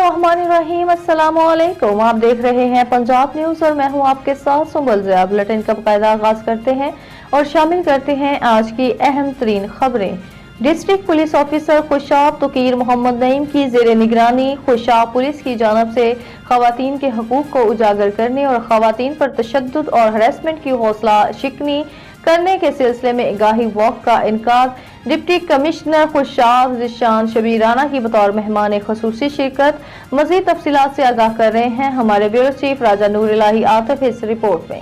बिस्मिल्लाहिर्रहमानिर्रहीम। अस्सलामुअलैकुम। आप देख रहे हैं पंजाब न्यूज़ और मैं हूं आपके साथ सुंबल ज़िया। बुलेटिन का बाकायदा आगाज करते हैं और शामिल करते हैं आज की अहम तरीन खबरें। District police officer Khushab Taqeer Mohammad Naeem की ज़ेर निगरानी खुशाब पुलिस की जानब से खवातीन के हकूक को उजागर करने और खवातीन पर तशद्दुद और हरासमेंट की हौसला शिकनी करने के सिलसिले में आगाही वॉक का इनकाद। डिप्टी कमिश्नर खुशाब ज़ीशान शबीर राना की बतौर मेहमान खसूसी शिरकत। मज़ीद तफसीलात से आगाह कर रहे हैं हमारे ब्यूरो चीफ राजा नूर इलाही आतिफ इस रिपोर्ट में।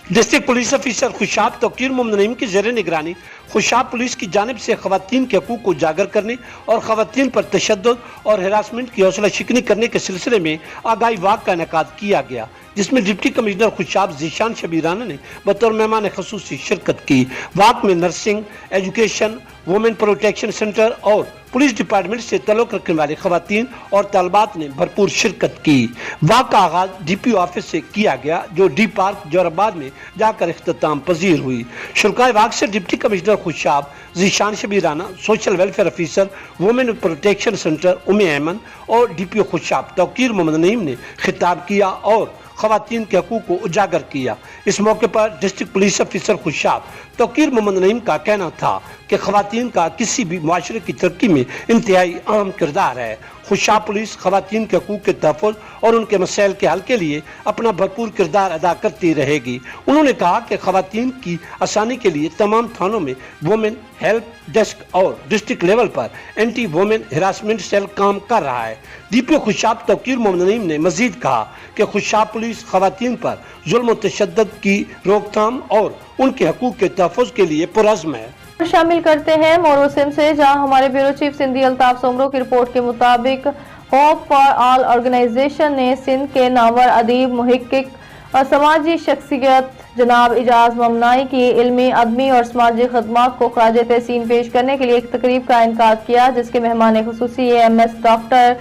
District police officer Khushab Taqeer Mohammad Naeem की ज़ेर निगरानी खुशाब पुलिस की जानिब से खवातीन के हकूक को उजागर करने और खवातीन पर तशद्दुद और हरासमेंट की हौसला शिकनी करने के सिलसिले में आगाही वाक का इनेकाद किया गया, जिसमें डिप्टी कमिश्नर खुशाब ज़ीशान शबीर राना ने बतौर मेहमान खसूसी शिरकत की। वाक में nursing, education, women protection centre और पुलिस डिपार्टमेंट से तल्लुक़ रखने वाली खवातीन और तलबात ने भरपूर शिरकत की। वाक का आगाज DPO ऑफिस से किया गया, जो डी पार्क जोराबाद में जाकर इख्तिताम पजीर हुई। शुरकाए वाक से deputy commissioner Khushab Zeeshan Shabbir Rana, social welfare officer, women protection centre Umme Ahmad और DPO खुशाब तकीर मोहम्मद नईम ने खिताब किया और खवातीन के हकूक को उजागर किया। इस मौके पर district police officer Khushab Taqeer Mohammad Naeem का कहना था कि खवातीन का किसी भी मुआशरे की तरक्की में इंतहाई अहम किरदार है। खुशाब पुलिस खवातीन के हकूक के तहफ़्फ़ुज़ और उनके मसाइल के हल के लिए अपना भरपूर किरदार अदा करती रहेगी। उन्होंने कहा कि खवातीन की आसानी के लिए तमाम थानों में वुमेन हेल्प डेस्क और डिस्ट्रिक्ट लेवल पर एंटी वुमेन हरासमेंट सेल काम कर रहा है। DPO खुशाब तकीर मोहम्मद नईम ने मजीद कहा कि खुशाब पुलिस खवातीन पर जुल्म और तशद्दुद की रोकथाम और उनके हकूक के तहफ़्फ़ुज़ के लिए पुरअज़्म है। शामिल करते हैं मोरू सिंध से, जहां हमारे ब्यूरो चीफ सिंधी अल्ताफ सोमरो की रिपोर्ट के मुताबिक होप फॉर ऑल ऑर्गेनाइजेशन ने सिंध के नामवर अदीब, मुहक्किक और समाजी शख्सियत जनाब इजाज ममनाई की इल्मी, अदमी और समाजी खदमात को खराज तहसीन पेश करने के लिए एक तकरीब का इनकाद किया, जिसके मेहमान खुसूसी AMS डॉक्टर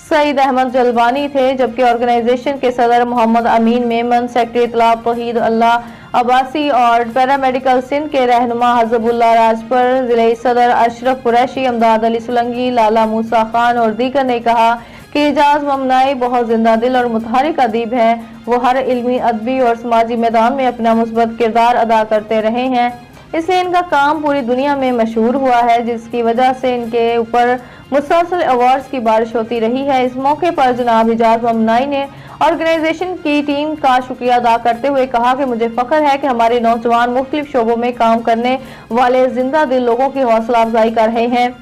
सईद अहमद जलबानी थे, जबकि ऑर्गेनाइजेशन के सदर मोहम्मद अमीन मेमन, सेक्रेटरी इत्तलात तौहीद अल्लाह अब्बासी और पैरामेडिकल सिंध के रहनुमा हजबुल्लाह राजपर, जिले सदर अशरफ कुरैशी, अमदाद अली सुलंगी, लाला मूसा खान और दीगर ने कहा कि इजाज ममनाई बहुत जिंदा दिल और मुतहरिक अदीब हैं। वो हर इल्मी, अदबी और समाजी मैदान में अपना मुस्बत किरदार अदा करते रहे हैं, इसलिए इनका काम पूरी दुनिया में मशहूर हुआ है, जिसकी वजह से इनके ऊपर मुसलसल अवार्ड्स की बारिश होती रही है। इस मौके पर जनाब इजाज ममनाई ने ऑर्गेनाइजेशन की टीम का शुक्रिया अदा करते हुए कहा कि मुझे फख्र है कि हमारे नौजवान मुख्तलिफ शोबों में काम करने वाले जिंदा दिल लोगों की हौसला अफजाई कर रहे हैं,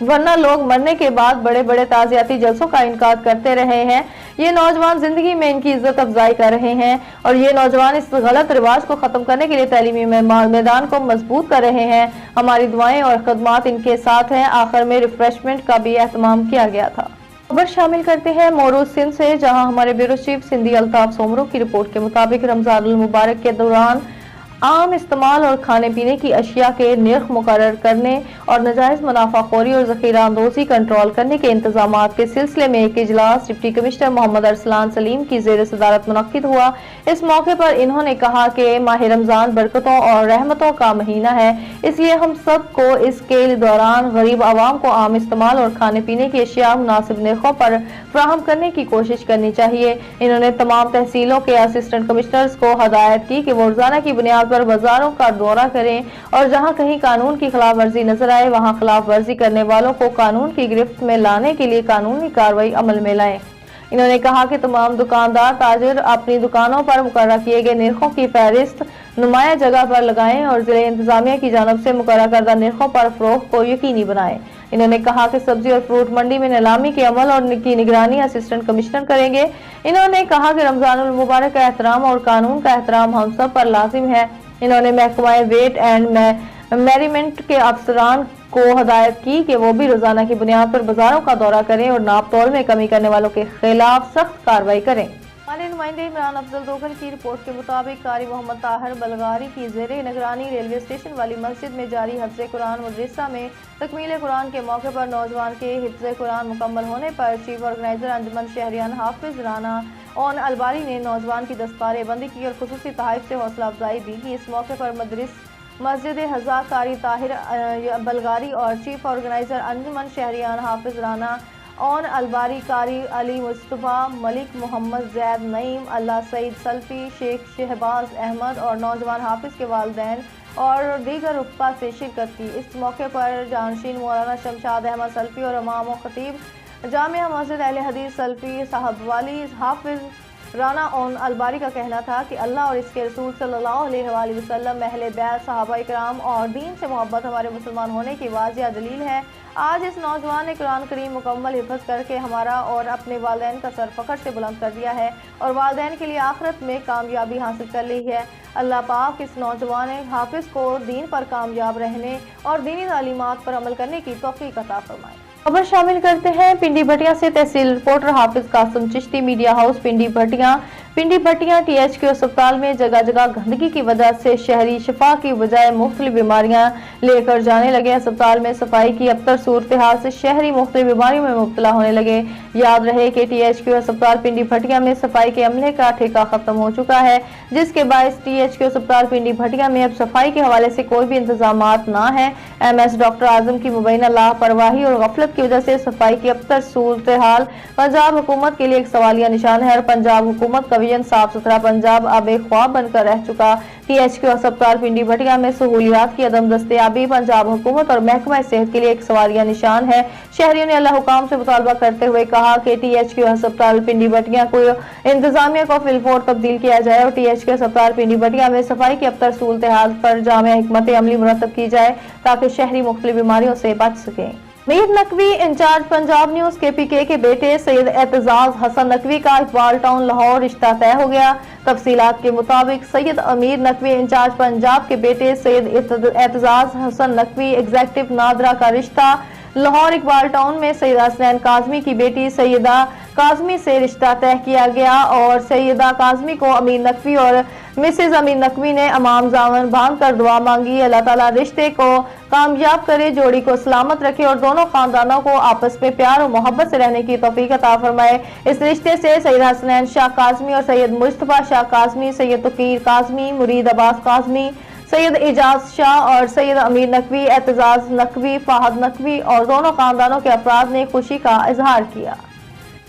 वरना लोग मरने के बाद बड़े बड़े ताज़ियाती जलसों का इनकार करते रहे हैं। ये नौजवान जिंदगी में इनकी इज्जत अफजाई कर रहे हैं और ये नौजवान इस गलत रिवाज को खत्म करने के लिए तालीमी मैदान को मजबूत कर रहे हैं। हमारी दुआएं और खदमात इनके साथ हैं। आखिर में रिफ्रेशमेंट का भी एहतमाम किया गया था। खबर शामिल करते हैं मोरू सिंध से, जहां हमारे ब्यूरो चीफ सिंधी अल्ताफ सोमरो की रिपोर्ट के मुताबिक रमजानुल मुबारक के दौरान आम इस्तेमाल और खाने पीने की अशिया के निर्ख मुकर्रर करने और नाजायज मुनाफाखोरी और ज़ख़ीरा अंदोज़ी कंट्रोल करने के इंतजामात के सिलसिले में एक इजलास डिप्टी कमिश्नर मोहम्मद अरसलान सलीम की ज़ेर सदारत मुनक्किद हुआ। इस मौके पर इन्होंने कहा कि माह रमज़ान बरकतों और रहमतों का महीना है, इसलिए हम सब को इसके दौरान गरीब आवाम को आम इस्तेमाल और खाने पीने की अशिया मुनासिब निर्खों पर फ्राहम करने की कोशिश करनी चाहिए। इन्होंने तमाम तहसीलों के असिस्टेंट कमिश्नर्स को हदायत की कि वो रोजाना की बुनियाद पर बाजारों का दौरा करें और जहां कहीं कानून की खिलाफ वर्जी नजर आए वहां खिलाफ वर्जी करने वालों को कानून की गिरफ्त में लाने के लिए कानूनी कार्रवाई अमल में लाएं। इन्होंने कहा कि तमाम दुकानदार ताजिर अपनी दुकानों पर मुकर्रर किए गए निर्खों की फहरिस्त नुमाया जगह पर लगाएं और जिले इंतजामिया की जानब से मुकर्रर करदा निर्खों पर फरोख्त को यकीनी बनाएं। इन्होंने कहा कि सब्जी और फ्रूट मंडी में नीलामी के अमल और की निगरानी असिस्टेंट कमिश्नर करेंगे। इन्होंने कहा कि रमजानुल मुबारक का एहतराम और कानून का एहतराम हम सब पर लाजिम है। इन्होंने महकमा वेट एंड मेरिमेंट के अफसरान को हदायत की कि वो भी रोजाना की बुनियाद पर बाजारों का दौरा करें और नाप तोल में कमी करने वालों के खिलाफ सख्त कार्रवाई करें। हमारे नुमाइंदे इमरान अफजल दोखल की रिपोर्ट के मुताबिक कारी मोहम्मद ताहिर बलगारी की ज़ेरे निगरानी रेलवे स्टेशन वाली मस्जिद में जारी हिफ्ज़े कुरान मदरसा में तकमील कुरान के मौके पर नौजवान के हिफ्ज़े कुरान मुकम्मल होने पर चीफ ऑर्गेनाइजर अंजुमन शहरियान हाफिज राना और अलबारी ने नौजवान की दस्तारे बंदी की और खुसूसी तहाइफ से हौसला अफजाई भी की। इस मौके पर मस्जिद हज़ा कारी ताहिर बलगारी और चीफ ऑर्गेनाइजर अंजुमन शहरियान हाफिज राना ओन अलबारी, कारी अली मुस्तफा, मलिक मोहम्मद जैद नईम, अल्लाह सईद सल्फी, शेख शहबाज अहमद और नौजवान हाफिज के वालिदैन और दीगर रुफ़ा से शिरकत की। इस मौके पर जानशीन मौलाना शमशाद अहमद सल्फी और इमाम व खतीब जामिया मस्जिद अहले हदीस सल्फी साहब वाली हाफिज राना ओन अलबारी का कहना था कि अल्लाह और इसके रसूल सल्लल्लाहु अलैहि वसल्लम, अहले बैत, सहाबा इकराम और दीन से मोहब्बत हमारे मुसलमान होने की वाज़िया दलील है। आज इस नौजवान ने कुरान करीम मुकम्मल हिफ्ज़ करके हमारा और अपने वालिदैन का सर फ़ख्र से बुलंद कर दिया है और वालिदैन के लिए आखिरत में कामयाबी हासिल कर ली है। अल्लाह पाक इस नौजवान हाफिज़ को दीन पर कामयाब रहने और दीनी तालीमात पर अमल करने की तौफीक अता फरमाए। खबर शामिल करते हैं पिंडी भटिया से। तहसील रिपोर्टर हाफिज कासिम चिश्ती, मीडिया हाउस पिंडी भटिया। पिंडी भटिया THQ अस्पताल में जगह जगह गंदगी की वजह से शहरी शिफा की बजाय मुख्तलिफ बीमारियां लेकर जाने लगे। अस्पताल में सफाई की अबतर सूरत हाल से शहरी मुख्तलिफ बीमारियों में मुब्तला होने लगे। याद रहे कि THQ अस्पताल पिंडी भटिया में सफाई के अमले का ठेका खत्म हो चुका है, जिसके बायस THQ अस्पताल पिंडी भटिया में अब सफाई के हवाले से कोई भी इंतजामात ना है। MS डॉक्टर आजम की मुबैना लापरवाही और गफलत की वजह से सफाई की अबतर सूरत हाल पंजाब हुकूमत के लिए एक सवालिया निशान है और पंजाब हुकूमत का विजन साफ सुथरा पंजाब अब एक ख्वाब बनकर रह चुका। THQ अस्पताल पिंडी भटिया में सहूलियात की अदम दस्तयाबी पंजाब हुकूमत और महकमा सेहत के लिए एक सवालिया निशान है। शहरियों ने अल्लाह हुकाम से मुतालबा करते हुए कहा कि THQ अस्पताल पिंडी भटिया को इंतजामिया को फिलफौर तब्दील किया जाए और THQ अस्पताल पिंडी भटिया में सफाई की अबतर सूरत हाल पर जामिया हिकमत अमली मुरतब की जाए ताकि शहरी मुख्तलिफ बीमारियों से बच सकें। Mir Naqvi incharge Punjab news KPK के बेटे सैयद एतजाज हसन नकवी का इकबाल टाउन लाहौर रिश्ता तय हो गया। तफसीलात के मुताबिक सैयद अमीर नकवी इंचार्ज पंजाब के बेटे सैयद एतजाज हसन नकवी एग्जेक्टिव नादरा का रिश्ता लाहौर इकबाल टाउन में सैयदा हसनैन काजमी की बेटी सैयदा काजमी से रिश्ता तय किया गया और सैयदा काजमी को अमीर नकवी और मिसेज अमीर नकवी ने अमाम जामन बांध कर दुआ मांगी। अल्लाह ताला रिश्ते को कामयाब करे, जोड़ी को सलामत रखे और दोनों खानदानों को आपस में प्यार और मोहब्बत से रहने की तौफीक अता फरमाए। इस रिश्ते से सैयद हसनैन शाह काजमी और सैयद मुस्तफा शाह काजमी, सैयद तकीर काजमी, मुरीद अब्बास काजमी, सैयद एजाज शाह और सैयद अमीर नकवी, एतजाज नकवी, फाहद नकवी और दोनों खानदानों के अफराद ने खुशी का इजहार किया।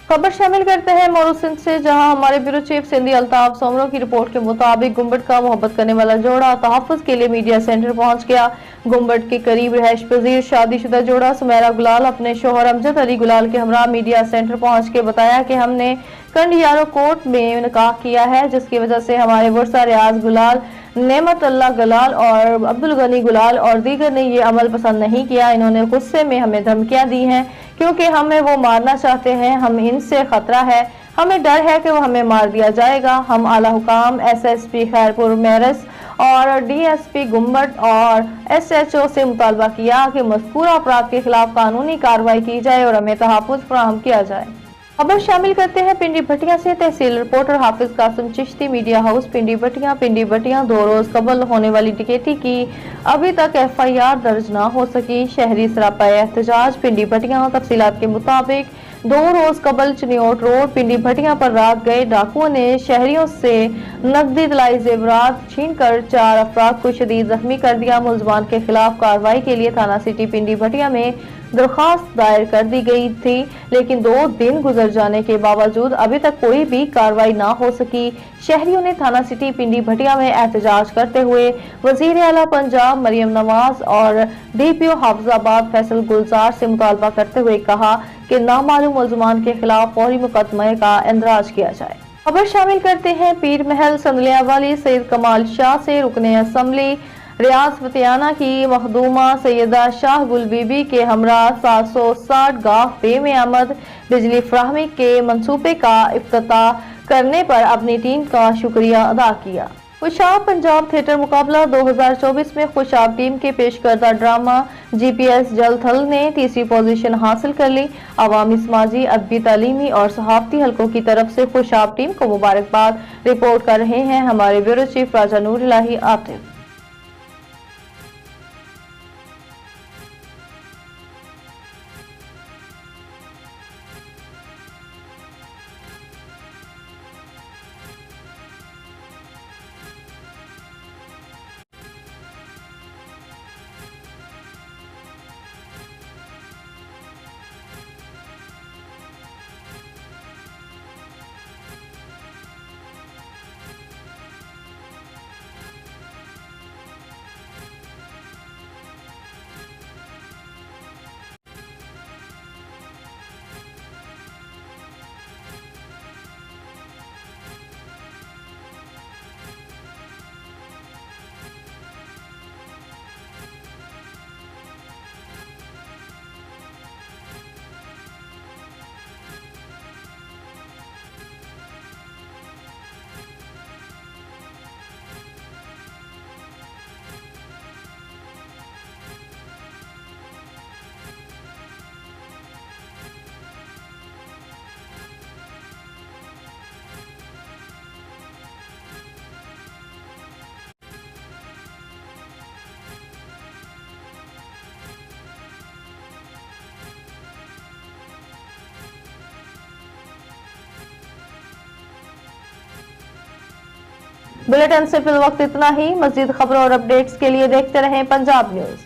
खबर शामिल करते हैं मोरू सिंध से, जहां हमारे ब्यूरो चीफ सिंधी अल्ताफ सोमरो की रिपोर्ट के मुताबिक गुम्बद का मोहब्बत करने वाला जोड़ा तहफ़्फ़ुज़ के लिए मीडिया सेंटर पहुंच गया। गुम्बद के करीब रिहाइश पजीर शादीशुदा जोड़ा सुमेरा गुलाल अपने शोहर अमजद अली गुलाल के हमरा मीडिया सेंटर पहुंच के बताया कि हमने कंडियारो कोर्ट में निकाह किया है, जिसकी वजह से हमारे वर्सा रियाज गुलाल, नेमत अल्लाह गुलाल और अब्दुल गनी गुलाल और दीगर ने ये अमल पसंद नहीं किया। इन्होंने गुस्से में हमें धमकियां दी हैं क्योंकि हमें वो मारना चाहते हैं। हम इनसे खतरा है, हमें डर है कि वो हमें मार दिया जाएगा। हम आला हुकाम SSP खैरपुर मेरस और DSP गुम्बद और SHO से मुतालबा किया कि मज़कूरा अपराध के खिलाफ कानूनी कार्रवाई की जाए और हमें तहफ़्फ़ुज़ फराहम किया जाए। खबर शामिल करते हैं पिंडी भटिया से। तहसील रिपोर्टर हाफिज कासिम चिश्ती, मीडिया हाउस पिंडी भटिया। पिंडी भटिया 2 रोज कबल होने वाली डकैती की अभी तक FIR दर्ज न हो सकी। शहरी सरापा एहतजाज पिंडी भटिया। तफसीलात के मुताबिक 2 रोज कबल चनियोट रोड पिंडी भटिया पर रात गए डाकुओं ने शहरियों से नकदी तलाई जेवरात छीन कर 4 अफराद को शदीद जख्मी कर दिया। मुलजमान के खिलाफ कार्रवाई के लिए थाना सिटी पिंडी भटिया में दरखास्त दायर कर दी गई थी, लेकिन 2 दिन गुजर जाने के बावजूद अभी तक कोई भी कार्रवाई ना हो सकी। शहरियों ने थाना सिटी पिंडी भटिया में एहतजाज करते हुए वजीर आला पंजाब मरियम नवाज और DPO हाफिजाबाद फैसल गुलजार से मुतालबा करते हुए कहा कि नामालूम मुलजमान के खिलाफ फौरी मुकदमे का इंदराज किया जाए। खबर शामिल करते हैं पीर महल संदलिया वाली सैयद कमाल शाह से। रुकने असम्बली रियाज फतियाना की मखदूमा सैयदा शाह गुल बीबी के हमरा 760 गाह पे में आमद बिजली फराहमी के मंसूबे का इफ्तिताह करने पर अपनी टीम का शुक्रिया अदा किया। खुशाब पंजाब थिएटर मुकाबला 2024 में खुशाब टीम के पेश करदा ड्रामा GPS जलथल ने तीसरी पोजीशन हासिल कर ली। अवामी समाजी अदबी तालीमी और सहाफती हलकों की तरफ से खुशाब टीम को मुबारकबाद। रिपोर्ट कर रहे हैं हमारे bureau chief Raja Noor Elahi Atif. Bulletin से फिल वक्त इतना ही। मजीद खबरों और अपडेट्स के लिए देखते रहें पंजाब न्यूज।